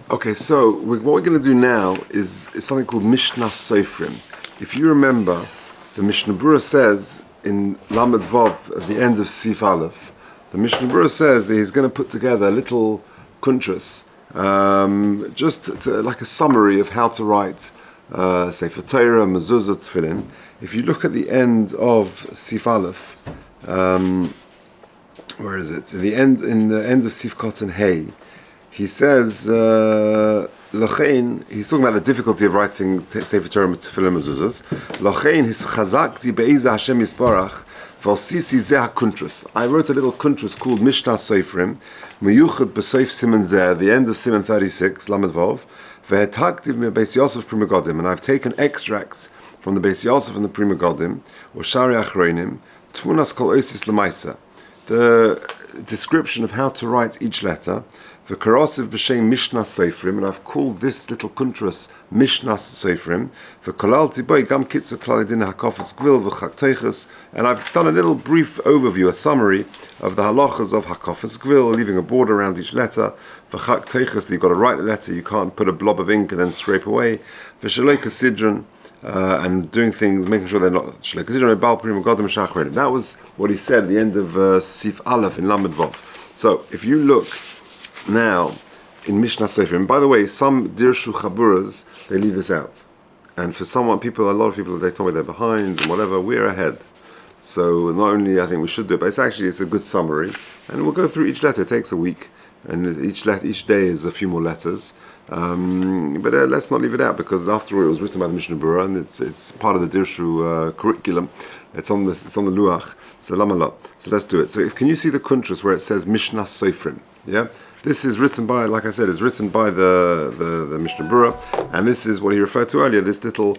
Okay, so what we're going to do now is something called Mishnas Sofrim. If you remember, the Mishnah Berurah says in Lamed Vav at the end of Sif Aleph, the Mishnah Berurah says that he's going to put together a little kuntras, like a summary of how to write Sefer Torah, Mezuzah, Tefillin. If you look at the end of Sif Aleph, where is it? In the end of Sif Kotan Hey, he says, Lochein, he's talking about the difficulty of writing Sefer Torah Tefillin Mezuzahs. Lochein his chazakti be'eza Hashem yisparach v'alsisi zeh hakuntrus. I wrote a little kuntrus called Mishnas Sofrim, meyuchad b'soif Siman Zeh, the end of Siman 36, Lamed Vav, ve'etaktiv me Beis Yosef Pri Megadim, and I've taken extracts from the Beis Yosef and the Pri Megadim, or Shari Achronim, Tmunas Kol Osis L'maisa, the description of how to write each letter, v'karasiv b'shem Mishnas Sofrim, and I've called this little kuntras Mishnas Sofrim, v'kolalti boi gam kitzu klalidin hakofas gvil v'chak, and I've done a little brief overview, a summary of the halachas of hakofas gvil, leaving a border around each letter, v'chak so you've got to write the letter, you can't put a blob of ink and then scrape away, v'shaloi kasidron, and doing things, making sure they're not shalei kasidron, bal pri megadim shachredim. That was what he said at the end of Sif Aleph in Lamed Vav. So if you look now in Mishnas Sofrim, and by the way, some Dirshu Chaburas, they leave this out. And for a lot of people, they told me they're behind and whatever, we're ahead. So not only I think we should do it, but it's a good summary. And we'll go through each letter, it takes a week. And each day is a few more letters. But let's not leave it out, because after all, it was written by the Mishnah Berurah, and it's part of the Dirshu curriculum. It's on the Luach. So lama. So let's do it. So can you see the kuntras where it says Mishnas Sofrim? Yeah? This is written by, like I said, it's written by the Mishnah Berurah, and this is what he referred to earlier, this little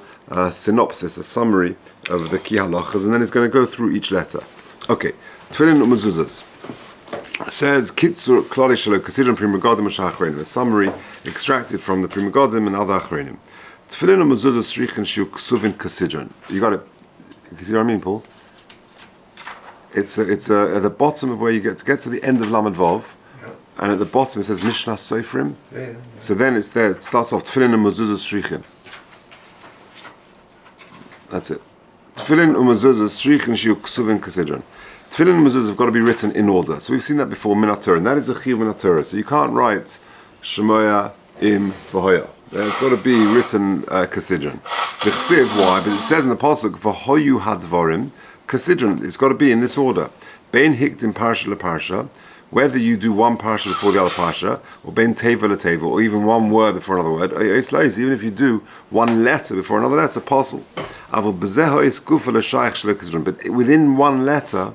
synopsis, a summary of the ki halachas, and then it's going to go through each letter. Okay, Tefillin u'mezuzahs. It says, Kitzur klali shelo kasidron pri megadim u'shachrenim, a summary extracted from the pri megadim and other achrenim. Tefillin u'mezuzahs shrichen shiu ksuvin kasidron. You got it? You see what I mean, Paul? It's at the bottom of where you get to the end of Lamed Vav, and at the bottom it says Mishnas Sofrim. Yeah. So then it's there. It starts off Tefillin u'mezuzahs shrichen. That's it. Tefillin u'mezuzahs shrichen shiu ksuvin kasidron. Tefillin and mezuzahs have got to be written in order. So we've seen that before, min Torah, and that is a chiyuv min Torah. So you can't write Shemoya im v'hoya. It's got to be written kasidron. V'chsiv, why? But it says in the pasuk v'hoyu hadvarim kasidron. It's got to be in this order. Bein hikdim parsha leparsha. Whether you do one parsha before the other parsha, or bein teva leteva, or even one word before another word, it's lazy. Even if you do one letter before another letter, apostle. But within one letter,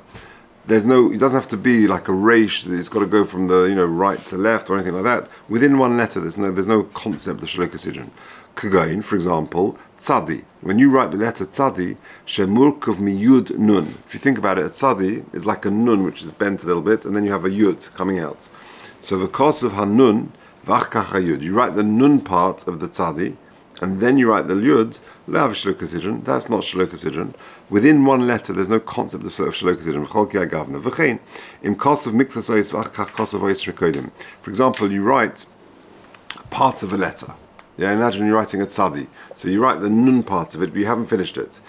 it doesn't have to be like a reish. It's got to go from the right to left or anything like that. Within one letter, there's no concept of shalei kasidron. Kagain, for example, tzadi. When you write the letter tzadi, shemurkav miyud nun. If you think about it, a tzadi is like a nun which is bent a little bit, and then you have a yud coming out. So the cause of hanun v'achkach hayud. You write the nun part of the tzadi, and then you write the yud. Lav shalei kasidron. That's not shalei kasidron. Within one letter, there's no concept of shalei kasidron. V'chol ki agavna. V'chein im kos of mixas ois v'achkach kos of ois rekodim. For example, you write parts of a letter. Yeah, imagine you're writing a tzadi. So you write the nun part of it, but you haven't finished it.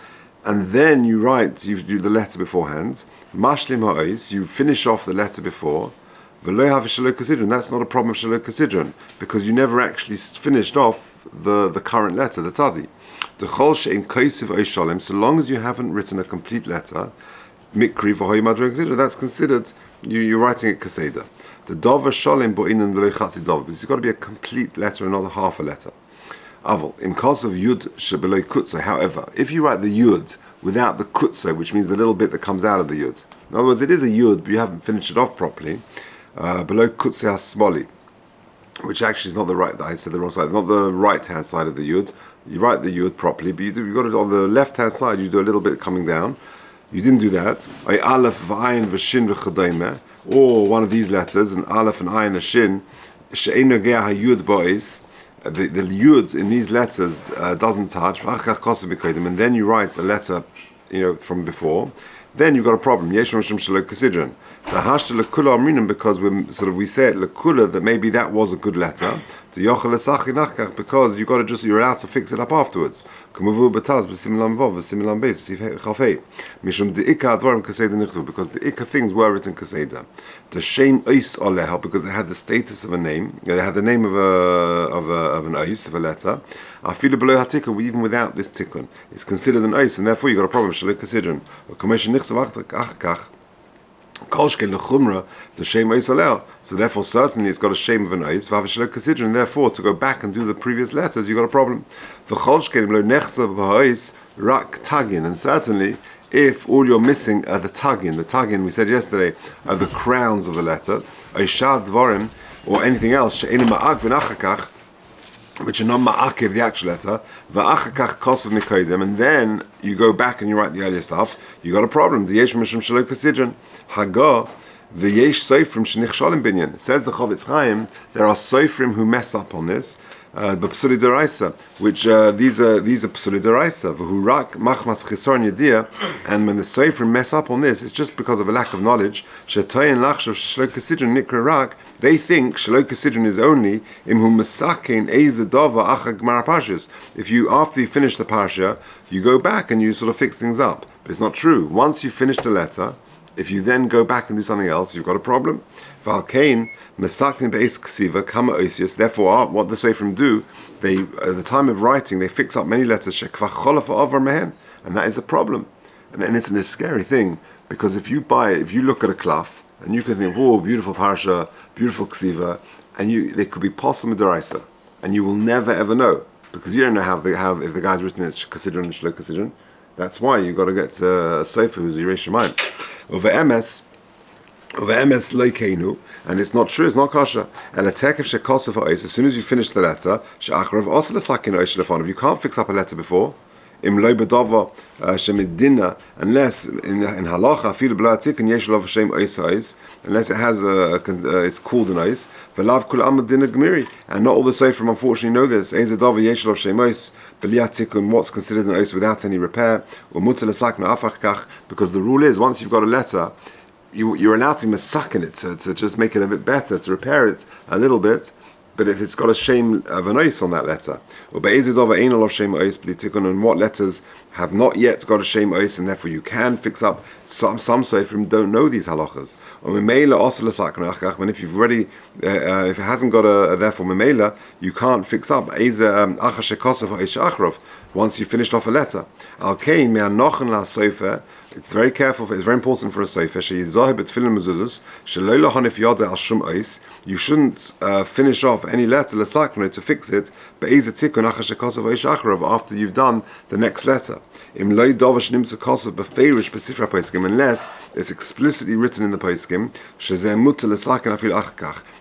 And then you do the letter beforehand. Mashlim ha'ois, you finish off the letter before. V'lo have shalei kasidron. That's not a problem of shalei kasidron, because you never actually finished off the current letter, the tzadi. The chol she'in koisiv ois shalem, so long as you haven't written a complete letter, mikri v'hoy madrei kasidron, that's considered, you're writing it kaseda. The dover shalem bo'inen v'lo chatzi dover, because it's got to be a complete letter and not a half a letter. Aval, in case of yud shebeloy kutzo, however, if you write the yud without the kutzo, which means the little bit that comes out of the yud, in other words, it is a yud, but you haven't finished it off properly, below kutzo has-smoli, which actually is not the right, I said the wrong side, not the right-hand side of the yud. You write the yud properly, but you've got it on the left-hand side, you do a little bit coming down. You didn't do that. Aleph v'ayin v'shin v'chadayme, or one of these letters, an aleph and ayin, a shin, she'ein nogea ha'yud bo'is, the yud in these letters doesn't touch, and then you write a letter, from before, then you've got a problem. Yesh mishum shelo kasidron. The hashta lekula amrinim, because we say it lekula that maybe that was a good letter. To yochel esachi nachkach, because you're allowed to fix it up afterwards. Kumuvu betaz b'similam vov b'similam beis b'sif chafei. Mishum deika advarim kaseda nichtu, because the ikka things were written kaseda. The shem ois oleha, because it had the status of a name. It had the name of an ois, of a letter. Afilu below hatikun, even without this tikkun, it's considered an ois, and therefore you got a problem. Shelo kasidron. Or commission nichsav achkach. The shame ois alel. So therefore, certainly it's got a shame of an ois. And therefore, to go back and do the previous letters, you got a problem. And certainly, if all you're missing are the tagin we said yesterday are the crowns of the letter, or anything else, which are not ma'akev, the actual letter, va'achakach kosav nikodim, and then you go back and you write the earlier stuff, you got a problem. Yesh mishum shelo kasidron haga v'yesh sofrim shenichshalim binyan. Says the Chavetz Chaim, there are sofrim who mess up on this, but psuli deraisa, which these are psuli deraisa. V'hurak machmas chisorn yedia, and when the sofrim mess up on this, it's just because of a lack of knowledge. Shetoyin lachshav shelo kasidron nikra rak. They think shelo kasidron is only imhu masakein eiza dava achag gemara parshas. If you, after you finish the parsha, you go back and you sort of fix things up. But it's not true. Once you finish the letter, if you then go back and do something else, you've got a problem. Valkain masakein beis ksiva kama oisius. Therefore, what the Sofrim do, they at the time of writing, they fix up many letters shekvach cholav over mehen, and that is a problem. And it's a scary thing, because if you look at a klaf, and you can think, oh, beautiful parsha, beautiful ksiva, and they could be possum deraisa, and you will never ever know, because you don't know if the guy's written it kasidron and shelo kasidron. That's why you got to get a sofer who's yiresh shamayim. Over MS loikeinu, and it's not true, it's not kosher. And a tekef shekosav ha'os, as soon as you finish the letter, she'achrav osel sakin oish telefonov, you can't fix up a letter before. Im lo bedava shemidina, unless in halacha afilu b'lo hatikun yesh lo v'shem ois ha'os, unless it has it's called an ois. V'lav kul amad dina gemiri, and not all the Sofrim unfortunately know this. Eiz adava yesh lo v'shem ois b'li hatikun, what's considered an ois without any repair, or mutar l'sakna afach kach, because the rule is once you've got a letter, you're allowed to masak in it to just make it a bit better, to repair it a little bit. But if it's got a shame of an ois on that letter, and what letters have not yet got a shame ois, and therefore you can fix up. Some Sofrim don't know these halachas. And if you've already, if it hasn't got a therefore memela, you can't fix up. Once you finished off a letter, it's very careful. It's very important for a sofer. You shouldn't finish off any letter to fix it. After you've done the next letter, unless it's explicitly written in the poskim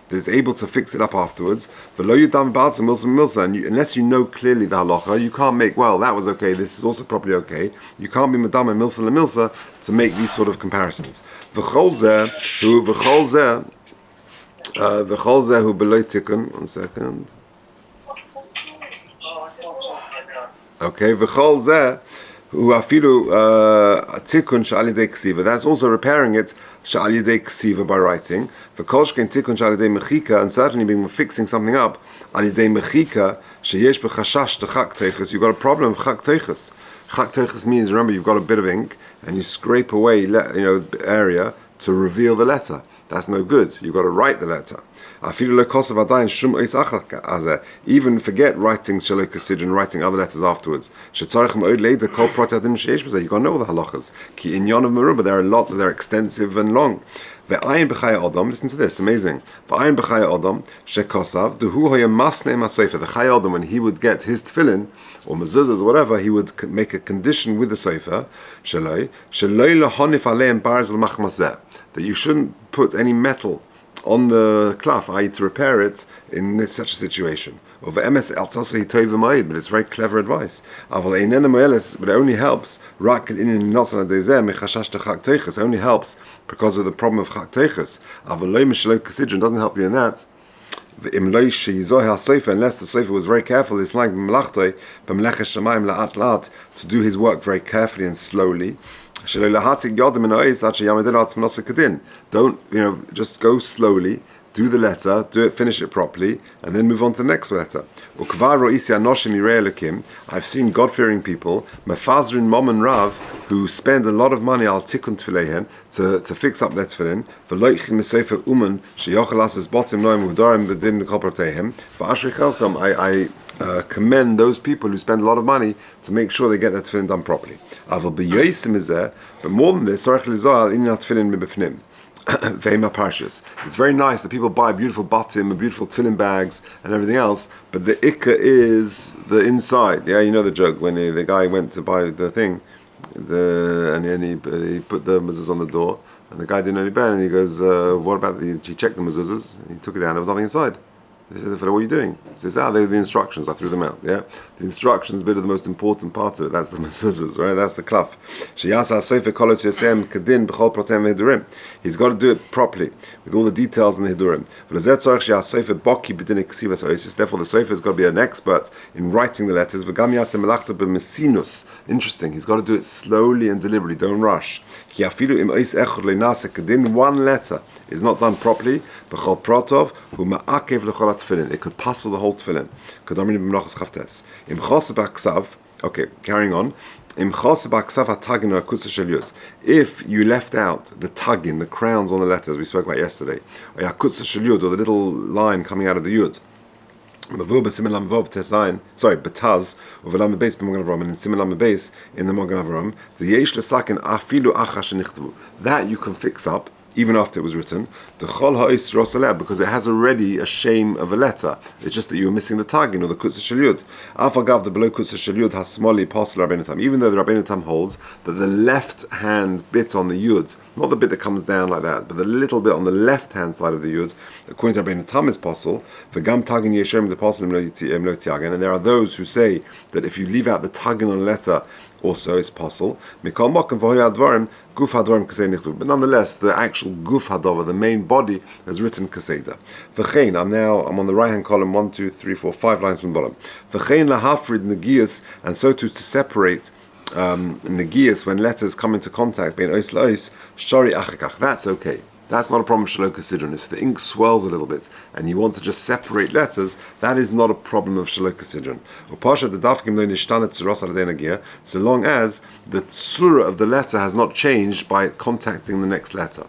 that is able to fix it up afterwards. Unless you know clearly the halacha, you can't make, well, that was okay, this is also properly okay. You can't be madam and milsa lemilsa to make these sort of comparisons. V'chol zeh who below tikkun. 1 second. Okay, v'chol zeh who afilu tikkun sh'al yedei ksiva. That's also repairing it sh'al yedei ksiva by writing. V'kol shkein tikkun sh'al yedei mechika, and certainly being fixing something up al yedei mechika sheyesh b'chashash t'chak teiches. You've got a problem with chak teiches. Chak teiches means, remember, you've got a bit of ink and you scrape away area to reveal the letter. That's no good. You've got to write the letter. Even forget writing shelo kasidron, writing other letters afterwards. You got to know the halachas. There are lots, they're extensive and long. Listen to this, amazing. The Chai Adam, when he would get his tefillin or mezuzahs or whatever, he would make a condition with the sofer that you shouldn't put any metal on the klaf, i.e. to repair it in such a situation. But it's very clever advice. But it only helps. It only helps because of the problem of chak teiches. It doesn't help you in that. Unless the sofer was very careful, it's like to do his work very carefully and slowly. Don't, just go slowly, do the letter, finish it properly, and then move on to the next letter. I've seen God-fearing people, mefazrin mom and rav, who spend a lot of money al tikkun tefillehen to fix up their tefillin. I commend those people who spend a lot of money to make sure they get their tefillin done properly. But more than this, it's very nice that people buy beautiful batim and beautiful tefillin bags and everything else, but the ikka is the inside. Yeah, you know the joke when the guy went to buy the thing, and then he put the mezuzah on the door, and the guy didn't know any better, and he goes, "What about he checked the mezuzahs? He took it down. There was nothing inside." They said, "What are you doing?" He says, they were the instructions. I threw them out. Yeah, the instructions bit of the most important part of it. That's the mezuzahs, right? That's the klaf. He's got to do it properly with all the details in the hidurim. Therefore, the sofer has got to be an expert in writing the letters. Interesting. He's got to do it slowly and deliberately. Don't rush. One letter is not done properly, it could puzzle the whole tefillin. Okay, carrying on. If you left out the tagin, the crowns on the letters we spoke about yesterday, or the little line coming out of the yud, sorry, betaz of a lam base b'magen Avram, and in simon lam base in the magen Avram, the yesh lesaken afilu achash nichtavu, that you can fix up even after it was written, because it has already a shame of a letter. It's just that you were missing the tagin or the kutz shel yud. Afagav the below kutz shel yud has smali pasal Rabbeinu Tam. Even though the Rabbeinu Tam holds that the left hand bit on the yud, not the bit that comes down like that, but the little bit on the left hand side of the yud, according to Rabbeinu Tam is pasal. The gam tagin yeshem the pasal lo tiagen, and there are those who say that if you leave out the tagin on a letter, also is possible. But nonetheless, the actual guf hadova, the main body, has written kaseda. I'm on the right hand column, 1, 2, 3, 4, 5 lines from the bottom. And so to separate negias when letters come into contact, that's okay. That's not a problem of Shalok Sidron. If the ink swells a little bit and you want to just separate letters, that is not a problem of Shalok Sidron. So long as the tzura of the letter has not changed by contacting the next letter.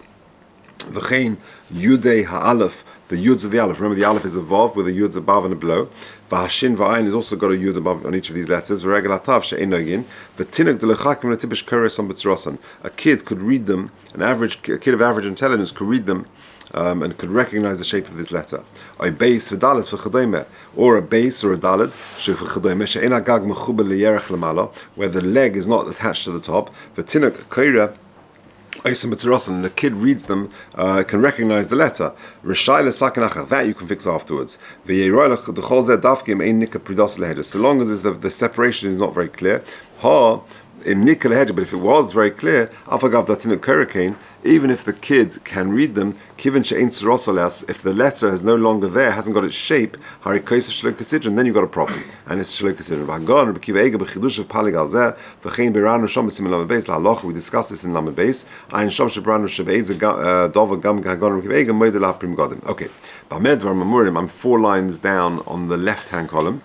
V'chein yudei ha'alef, the yuds of the aleph. Remember, the aleph is a vav with a yud above and a below. V'hashin v'ayin has also got a yud above on each of these letters. V'regel hatav she'ein nogin. V'tinuk d'lechakim l'tibish kores on b'tzrosan. A kid could read them. A kid of average intelligence could read them and could recognize the shape of this letter. A base v'dalet v'chadomer, or a base or a dalet she'chadomer she'ein agag mechuber liyerech lemala, where the leg is not attached to the top. V'tinuk koira. And the kid reads them, can recognize the letter. That you can fix afterwards. So long as the separation is not very clear. But if it was very clear, even if the kid can read them, if the letter is no longer there, hasn't got its shape, then you've got a problem. And it's Shalok Sidron. We discussed this in Lamed Beis. Okay. I'm 4 lines down on the left-hand column.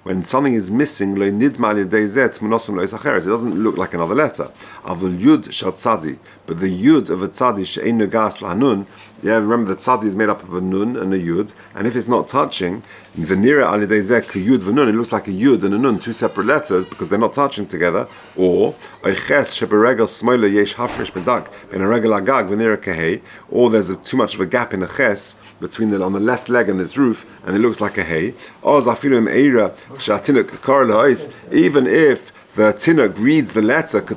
When something is missing, it doesn't look like another letter. But the yud of a tzadi, remember that tzadi is made up of a nun and a yud, and if it's not touching, it looks like a yud and a nun, 2 separate letters, because they're not touching together. Or or there's too much of a gap in a ches between on the left leg and its roof, and it looks like a hay. Even if the tinuk reads the letter, it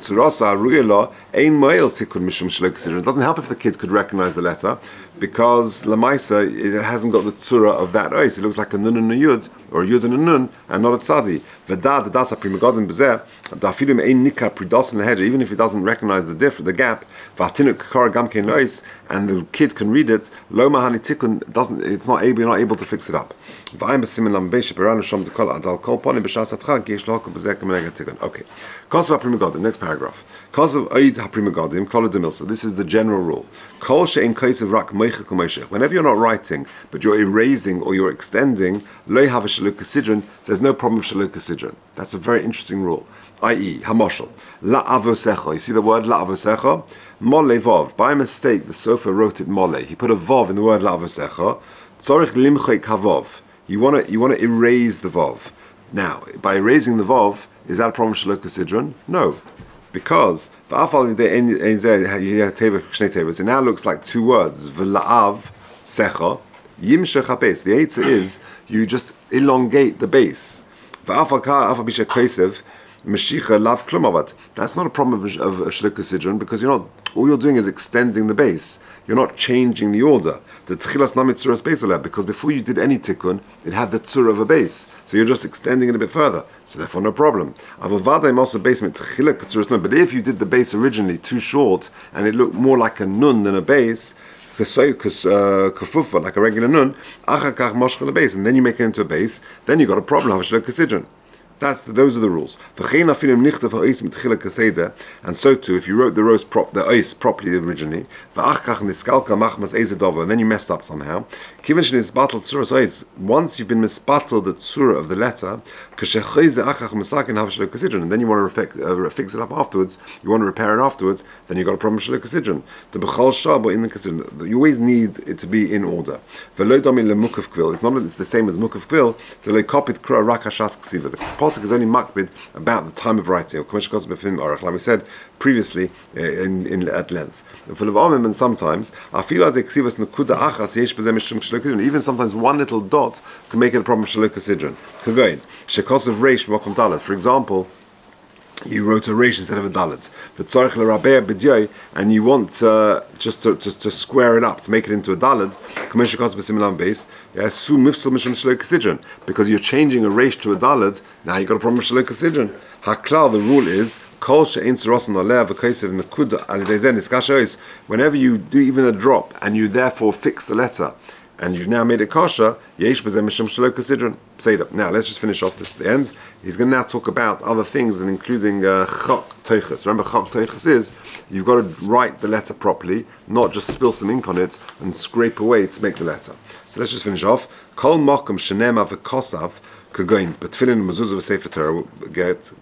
doesn't help if the kid could recognize the letter, because lamaisa, it hasn't got the tzura of that ois. It looks like a nun and a yud, or a yud and a nun, and not a tzadi. V'dad das haprimagodim b'zeh, dafilim ein nikar pridos in the even if he doesn't recognize the gap, v'atinuk kar gam kein lois, and the kid can read it, lo mahani tikun you're not able to fix it up. Okay. Kosav haprimagodim, next paragraph. Kosav oid haprimagodim, kol demilsa. This is the general rule. Kol she'en kosav rak meichek u'meishech. Whenever you're not writing, but you're erasing or you're extending, lo have a shaluk sidron, there's no problem with shaluk sidron. That's a very interesting rule. I.e., hamoshel, la avosecha. You see the word la avosecha? Mole vov. By mistake, the Sofer wrote it mole. He put a vov in the word la avosecha. Tzorich limchek havov. You want to erase the vov. Now, by erasing the vov, is that a problem with shaluk sidron? No. Because it now looks like two words. V'la'av secha yimshech habes. The answer is you just elongate the base. That's not a problem of shaluk sidron because all you're doing is extending the base. You're not changing the order. The tchilas namit tzuras base because before you did any tikkun, it had the tzur of a base. So you're just extending it a bit further. So therefore, no problem. But if you did the base originally too short and it looked more like a nun than a base, like a regular nun, and then you make it into a base, then you got a problem. Those are the rules. And so too, if you wrote the ois properly originally, and then you messed up somehow, once you've been misbattled the tzura of the letter, and then you want to fix it up afterwards, you want to repair it afterwards, then you've got a problem with shaluk sidron. You always need it to be in order. It's the same as mukaf kvil. The pasuk is only makbid about the time of writing, Orach, like we said previously at length. And sometimes, even sometimes one little dot can make it a problem with shaluk sidron. For example, you wrote a resh instead of a dalet, and you want just to square it up, to make it into a dalet, because you're changing a resh to a dalet. Now you got a problem with shaluk sidron. Haklal, the rule is whenever you do even a drop and you therefore fix the letter and you've now made it kasha, yesh b'zeh mishum shaluk sidron. Seder. Now let's just finish off this at the end. He's going to now talk about other things, and including chak teiches. Remember, chak teiches is you've got to write the letter properly, not just spill some ink on it and scrape away to make the letter. So let's just finish off. Kol makom shenema v'kosav kagoin b'tfilin mezuzah v'sefer Torah get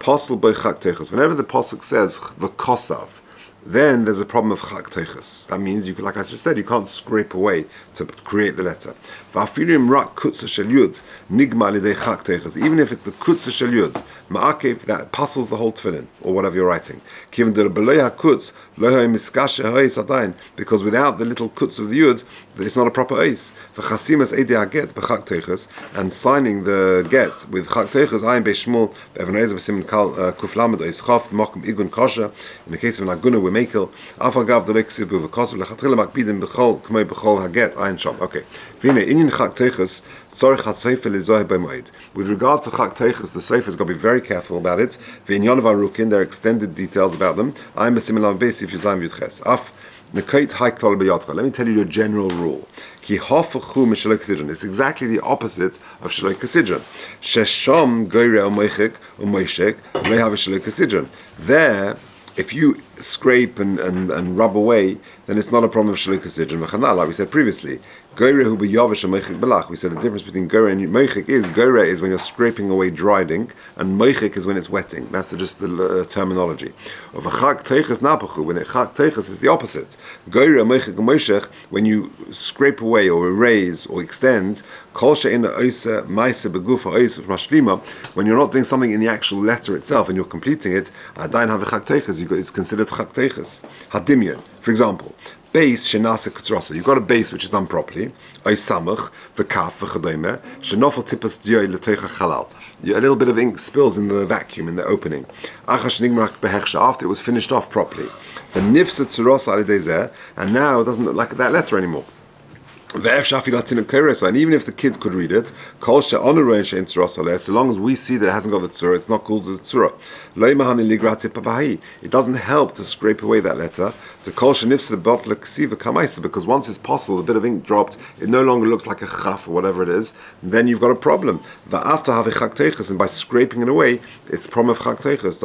posel by chak teiches. Whenever the pasuk says v'kosav, then there's a problem of chak teiches. That means you, like I just said, you can't scrape away to create the letter. Even if it's the kutza shel yud, ma'akev, that puzzles the whole tefillin or whatever you're writing. Because without the little kutz of the yud, it's not a proper eis. And signing the get with chak teiches, ayin beishmul, in the case of an aguna, we mekel. Okay. With regard to chak teiches, the Sofrim has got to be very careful about it. There are extended details about them. Let me tell you your general rule. It's exactly the opposite of shaluk sidron. There, if you scrape and rub away, then it's not a problem of shaluk sidron. Like we said previously, we said the difference between goyre and meichik is goyre is when you're scraping away dried ink, and meichik is when it's wetting. That's just the terminology. Of a chak teiches napachu, when a chak teiches is the opposite. Goyre, meichik, and meichik, when you scrape away or erase or extend, kol she'ena oisa ma'ase begufa ois mashlima, when you're not doing something in the actual letter itself and you're completing it, adayin have a chak teiches. It's considered chak teiches. Hadimyon, for example. Base shenasa kutzrasa. You've got a base which is done properly. Oy samach v'kaf v'chadomer shenofel tipas dyoy l'toicha chalal. A little bit of ink spills in the vacuum in the opening. Achash nigmarak behechsha. After it was finished off properly, the nifsa tzurasa alidezeh, and now it doesn't look like that letter anymore. And even if the kid could read it, so long as we see that it hasn't got the tzura, it's not called the tzura. It doesn't help to scrape away that letter. Because once it's possible, a bit of ink dropped, it no longer looks like a chaf or whatever it is, then you've got a problem. And by scraping it away, it's problem of chak teiches.